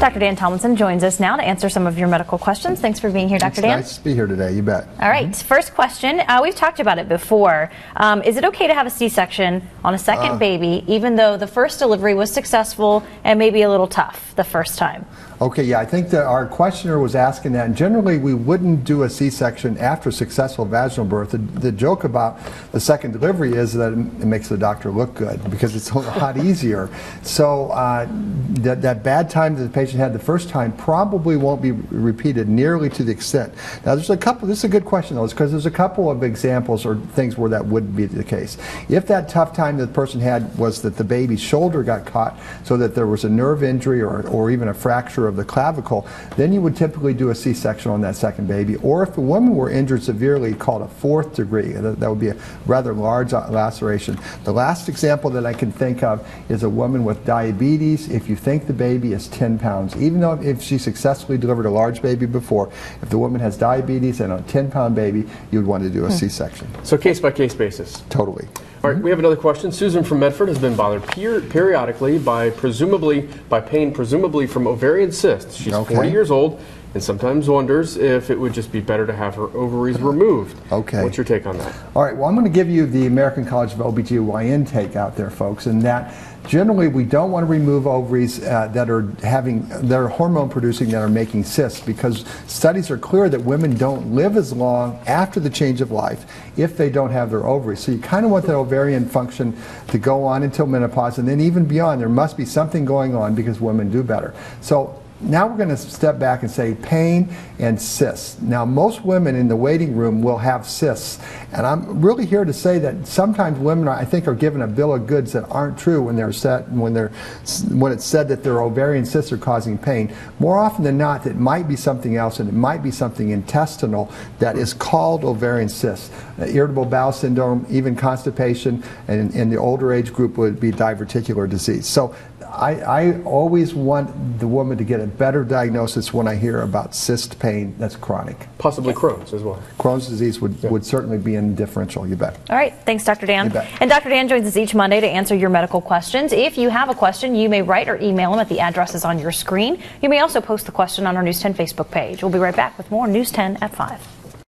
Dr. Dan Tomlinson joins us now to answer some of your medical questions. Thanks for being here, Dr. Dan. It's nice to be here today, you bet. All right, first question. We've talked about it before. Is it okay to have a C-section on a second baby, even though the first delivery was successful and maybe a little tough the first time? Okay, yeah, I think that our questioner was asking that, and generally we wouldn't do a C-section after successful vaginal birth. The joke about the second delivery is that it makes the doctor look good because it's a lot easier. So that bad time that the patient had the first time probably won't be repeated nearly to the extent. Now there's a couple, this is a good question though, because there's a couple of examples or things where that would be the case. If that tough time that the person had was that the baby's shoulder got caught so that there was a nerve injury or even a fracture of the clavicle, then you would typically do a C-section on that second baby. Or if the woman were injured severely, called a fourth degree, that would be a rather large laceration. The last example that I can think of is a woman with diabetes. If you think the baby is 10 pounds, even though if she successfully delivered a large baby before, if the woman has diabetes and a 10-pound baby, you would want to do a C-section. So case-by-case basis. Totally. All right, we have another question. Susan from Medford has been bothered periodically by pain, presumably from ovarian cysts. She's 40 years old and sometimes wonders if it would just be better to have her ovaries removed. Okay. What's your take on that? All right, well, I'm going to give you the American College of OBGYN take out there, folks, and that generally we don't want to remove ovaries that are hormone producing, that are making cysts, because studies are clear that women don't live as long after the change of life if they don't have their ovaries. So you kind of want that ovarian function to go on until menopause, and then even beyond there must be something going on because women do better. So now we're going to step back and say pain and cysts. Now most women in the waiting room will have cysts, and I'm really here to say that sometimes women I think are given a bill of goods that aren't true when it's said that their ovarian cysts are causing pain. More often than not, it might be something else, and it might be something intestinal that is called ovarian cysts. Irritable bowel syndrome, even constipation, and in the older age group would be diverticular disease. So I always want the woman to get a better diagnosis when I hear about cyst pain that's chronic. Possibly Crohn's as well. Crohn's disease would certainly be in differential, you bet. All right, thanks Dr. Dan. You bet. And Dr. Dan joins us each Monday to answer your medical questions. If you have a question, you may write or email him at the addresses on your screen. You may also post the question on our News 10 Facebook page. We'll be right back with more News 10 at 5.